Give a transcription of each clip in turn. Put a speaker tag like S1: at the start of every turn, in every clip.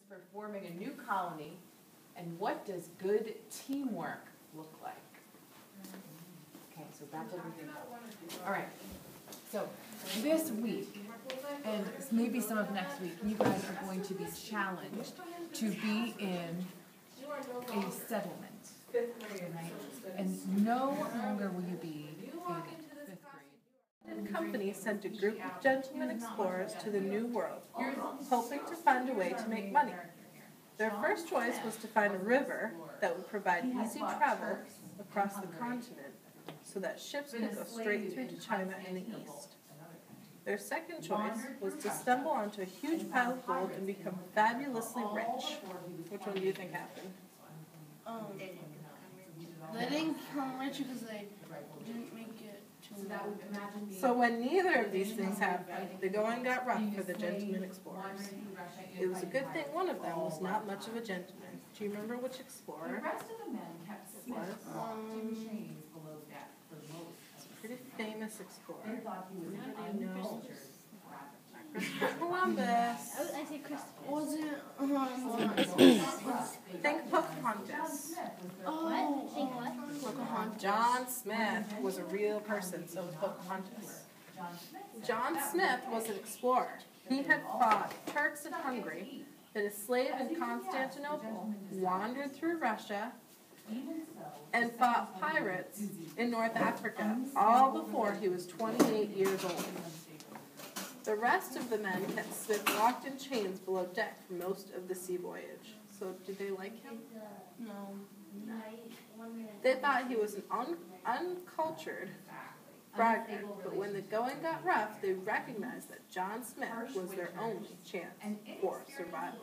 S1: For forming a new colony, and what does good teamwork look like? Okay, so that's everything. All right, so this week, and maybe some of next week, you guys are going to be challenged to be in a settlement, right? And no longer will you be in 5th grade.
S2: The company sent a group of gentlemen explorers to the New World, hoping to find a way to make money. Their first choice was to find a river that would provide easy travel across the continent so that ships could go straight through to China in the east. Their second choice was to stumble onto a huge pile of gold and become fabulously rich. Which one do you think happened?
S3: They didn't become rich because they didn't make it to.
S2: So when neither of these things happened, the going got rough for the gentlemen explorers. It was a good thing one of them was not much of a gentleman. Do you remember which explorer it was? It's a pretty famous explorer. Anybody know? Christopher Columbus.
S3: I say Chris. Was it?
S2: Think Pocahontas.
S3: Oh, think what? Pocahontas.
S2: John Smith was a real person, so was Pocahontas. John Smith was an explorer. He had fought Turks in Hungary, been a slave in Constantinople, wandered through Russia, and fought pirates in North Africa, all before he was 28 years old. The rest of the men kept Smith locked in chains below deck for most of the sea voyage. So did they like him?
S3: No.
S2: They thought he was an uncultured braggart, but when the going got rough, they recognized that John Smith was their only chance for survival.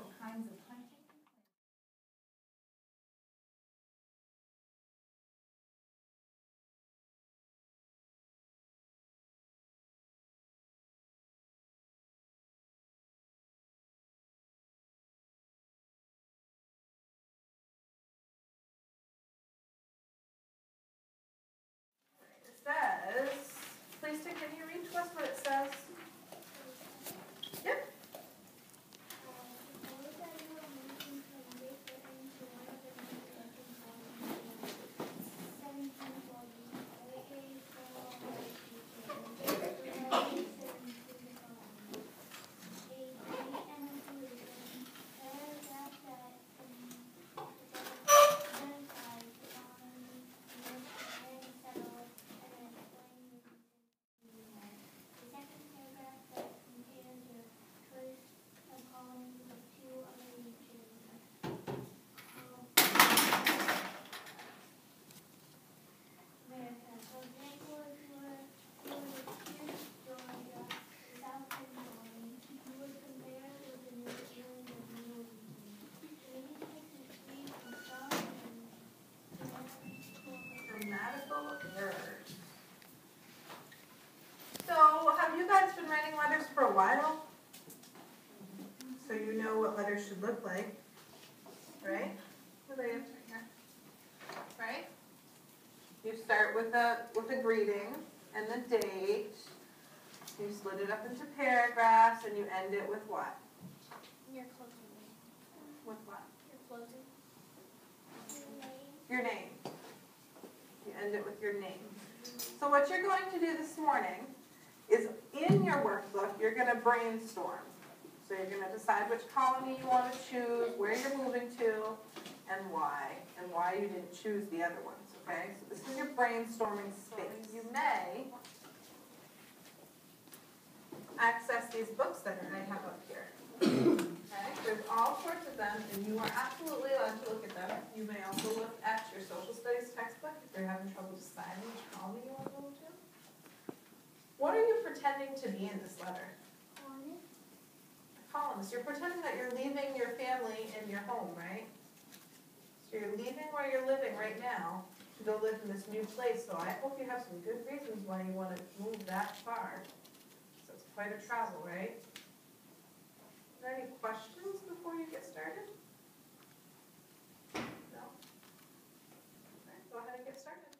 S2: It says, please can you read to us what it says? Yep. So, have you guys been writing letters for a while? So you know what letters should look like, right? What are they answering here? Right? You start with a greeting and the date. You split it up into paragraphs and you end it with what?
S3: Your closing.
S2: With what?
S3: Your closing.
S2: Your name. You end it with your name. So what you're going to do this morning is in your workbook, you're going to brainstorm. So you're going to decide which colony you want to choose, where you're moving to, and why you didn't choose the other ones, okay? So this is your brainstorming space. You may access these books that I have up here. Okay? There's all sorts of them, and you are absolutely allowed to look at them. You may also look at your social studies textbook if you're having trouble deciding which colony you want to go to. What are you pretending to be in this letter? Columnist. You're pretending that you're leaving your family and your home, right? So you're leaving where you're living right now to go live in this new place. So I hope you have some good reasons why you want to move that far. So it's quite a travel, right? Are there any questions before you get started? No? Okay, go ahead and get started.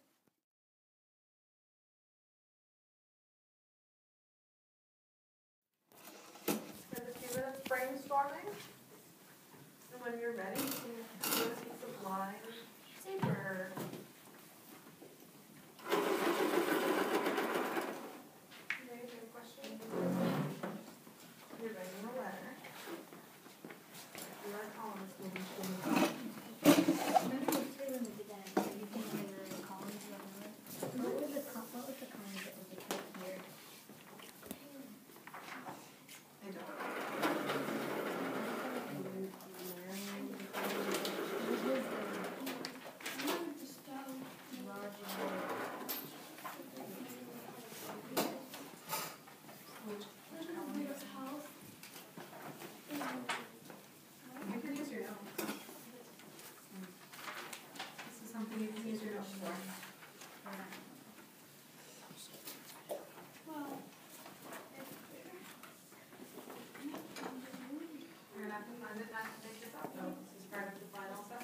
S2: Spend a few minutes brainstorming. you're ready, you can do a piece of line paper. You're writing a letter. You are calling this movie.
S4: Remember the two when we did that? You think they were colonies or whatever? What was the colony that was the case here?
S2: I don't. You can use your notes. This is something you can use your notes for. You're gonna have to find it, not to make this up though. This is part of the final set.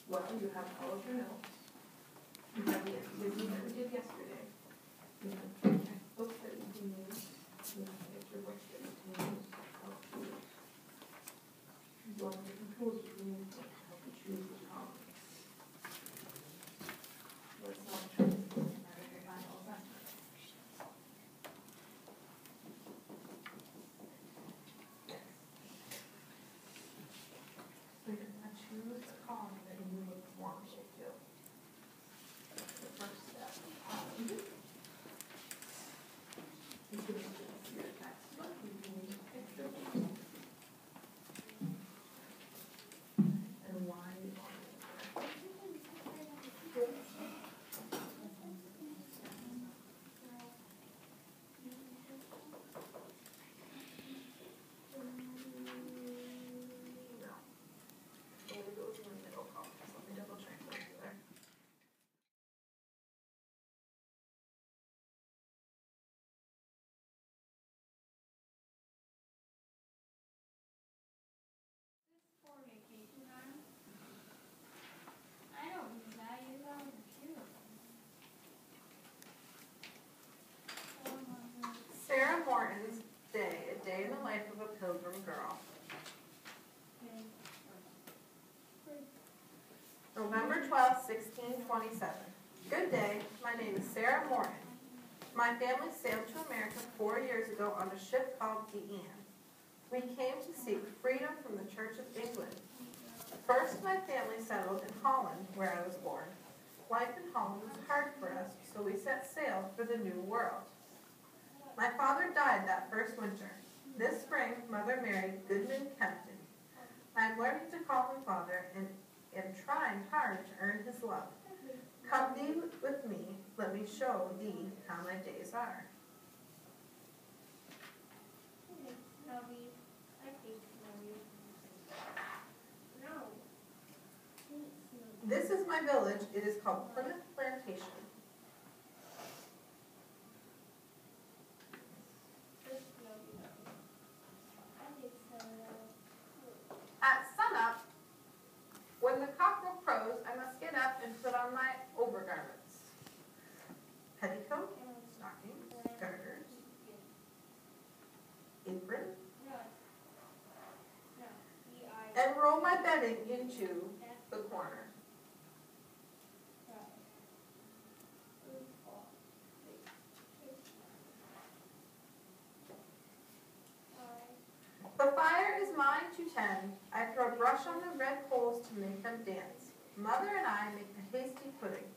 S2: Well, you have all of your notes. You have the activity that we did yesterday. You have books that you can use. You have picture books that you can use. You have different tools you can use to help you choose the column. Let's not try to do it part of your final assessment. So you're going to choose a column that you would want to do. That's the first step. You can use your textbook, you can use a picture book. And why you want it. No. So it goes in the middle column. So let me double check what you there.
S4: For vacation time? I don't use that, I use that on the computer.
S2: Sarah Morton's Day, a day in the life of a pilgrim girl. November 12th, 1627. Good day, my name is Sarah Morton. My family sailed to America 4 years ago on a ship called the Anne. We came to seek freedom from the Church of England. First, my family settled in Holland, where I was born. Life in Holland was hard for us, so we set sail for the New World. My father died that first winter. This spring, Mother married Goodman Kempton. I am learning to call him father and am trying hard to earn his love. Come thee with me, let me show thee how my days are. This is my village. It is called Plymouth Plantation. At sunup, when the cockerel crows, I must get up and put on my overgarments. Petticoat, stockings, garters, apron, and roll my bedding into the corner. The fire is mine to tend. I throw brush on the red coals to make them dance. Mother and I make the hasty pudding.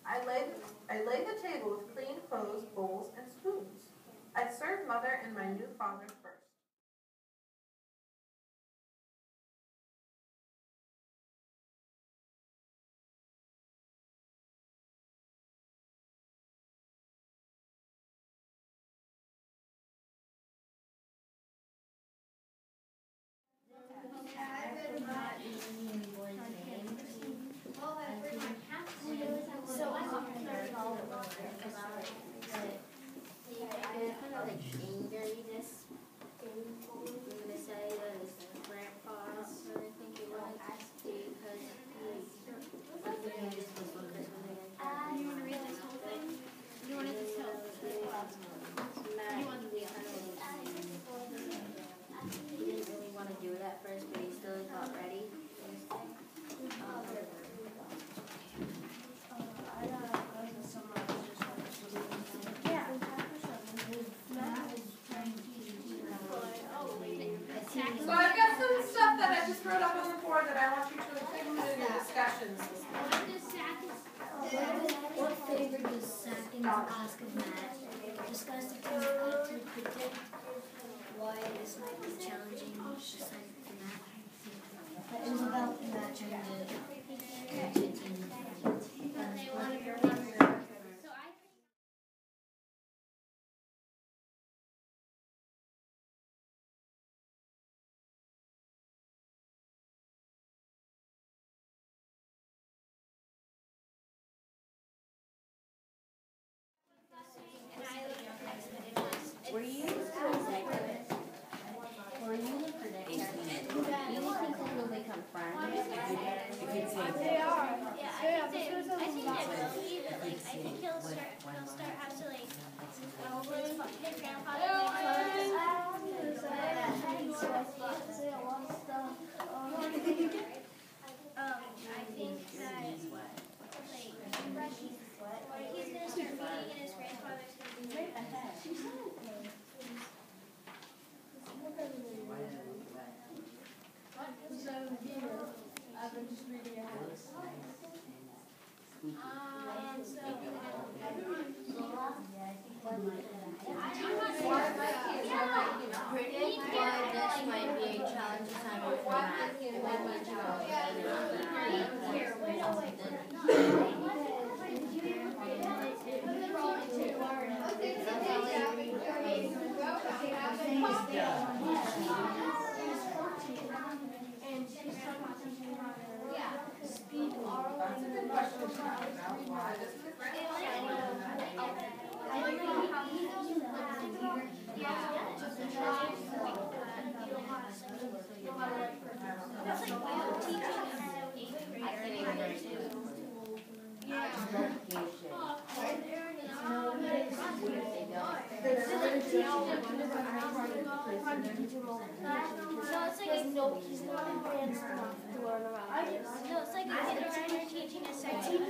S2: I lay the table with clean clothes, bowls, and spoons. I serve Mother and my new father first.
S4: Grandpa, I think it was because he
S5: What favor does sacking ask of Matt? Discuss the team to predict why this might be challenging assignment for Matt. It was about Matt trying to team.
S6: Were you the predictor? You think they will become friends?
S3: They are.
S4: Yeah, I think they will. I think he'll start have to like his grandfather I think that he's gonna start meeting and his grandfather's gonna be right ahead.
S3: I've been just reading ahead.
S6: Predict why this might be a challenge assignment for Matt.
S3: And she's talking about teaching how to speak oral and
S4: he's not advanced enough to learn about this. No, it's like a kindergartner teaching a section.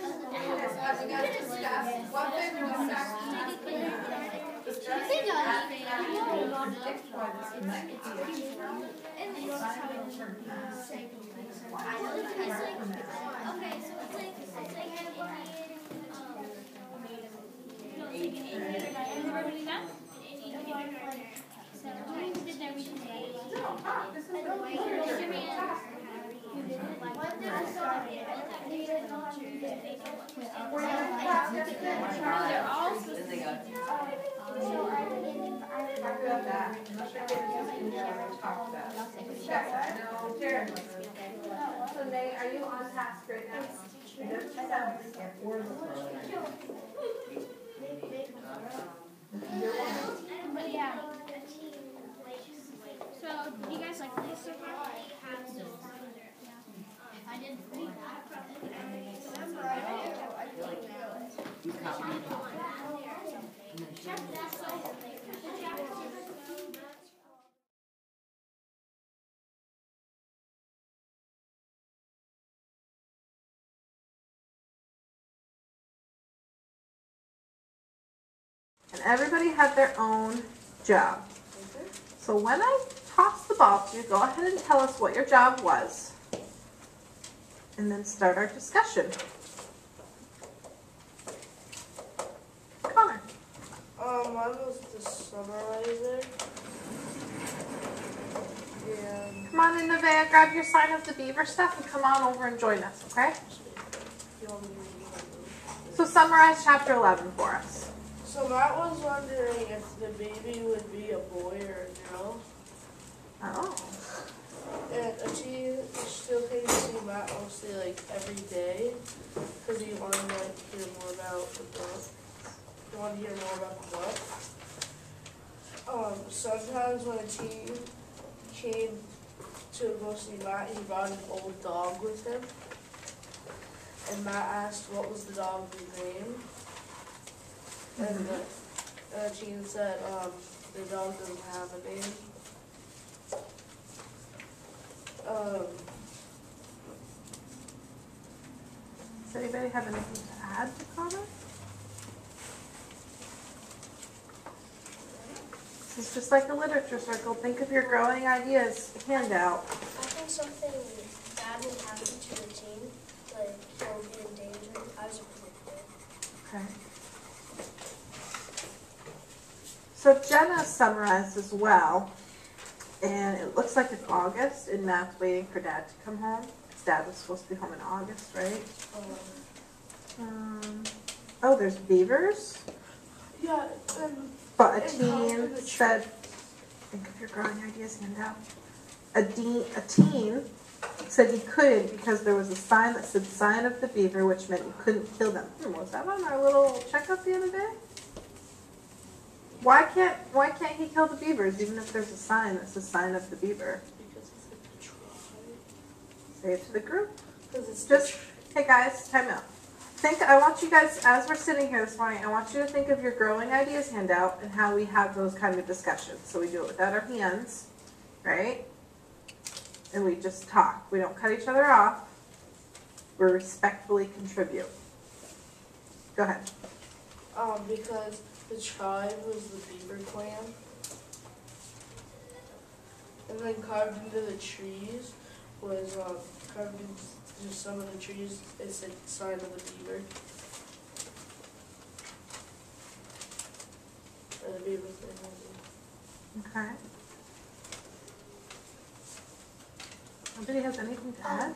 S2: So May, are you on task right now?
S4: But yeah. So, do you guys like this so far? I did read that from
S2: And everybody had their own job. So when I toss the ball to you, go ahead and tell us what your job was. And then start our discussion. Connor.
S3: mine was the summarizer. And
S2: Come on in, Nevaeh, grab your sign of the beaver stuff and come on over and join us, okay? So summarize chapter 11 for us.
S3: so Matt was wondering if the baby would be a boy or a girl.
S2: Oh.
S3: And she still came to see Matt mostly like every day because he wanted to like hear more about the book. He wanted to hear more about the book. Sometimes when a teen came to go see Matt, he brought an old dog with him. And Matt asked what was the dog's name. And the teen said the dog doesn't have a name.
S2: Does anybody have anything to add to Connor? This is just like a literature circle. Think of your growing ideas handout.
S7: I think something bad will happen to the team, like he'll be in danger. I was a predictor.
S2: Okay. So Jenna summarized as well, and it looks like it's August, and Matt's waiting for Dad to come home. His dad was supposed to be home in August, right? Oh, there's beavers.
S3: Yeah,
S2: But a teen said, think of your growing ideas handout. A teen said he couldn't because there was a sign that said sign of the beaver, which meant you couldn't kill them. Was that on our little checkup the other day? Why can't he kill the beavers even if there's a sign that says sign of the beaver?
S3: because it's like the tribe.
S2: Say it to the group.
S3: Because it's
S2: Just, hey guys, time out. I want you guys, as we're sitting here this morning, I want you to think of your growing ideas handout and how we have those kind of discussions. So we do it without our hands, right? And we just talk. We don't cut each other off. We respectfully contribute. Go ahead.
S3: Because the tribe was the beaver clan. And then carved into the trees was carved into some of the trees. It's a sign of the beaver. Or the beaver clan.
S2: Okay. Nobody has anything to add?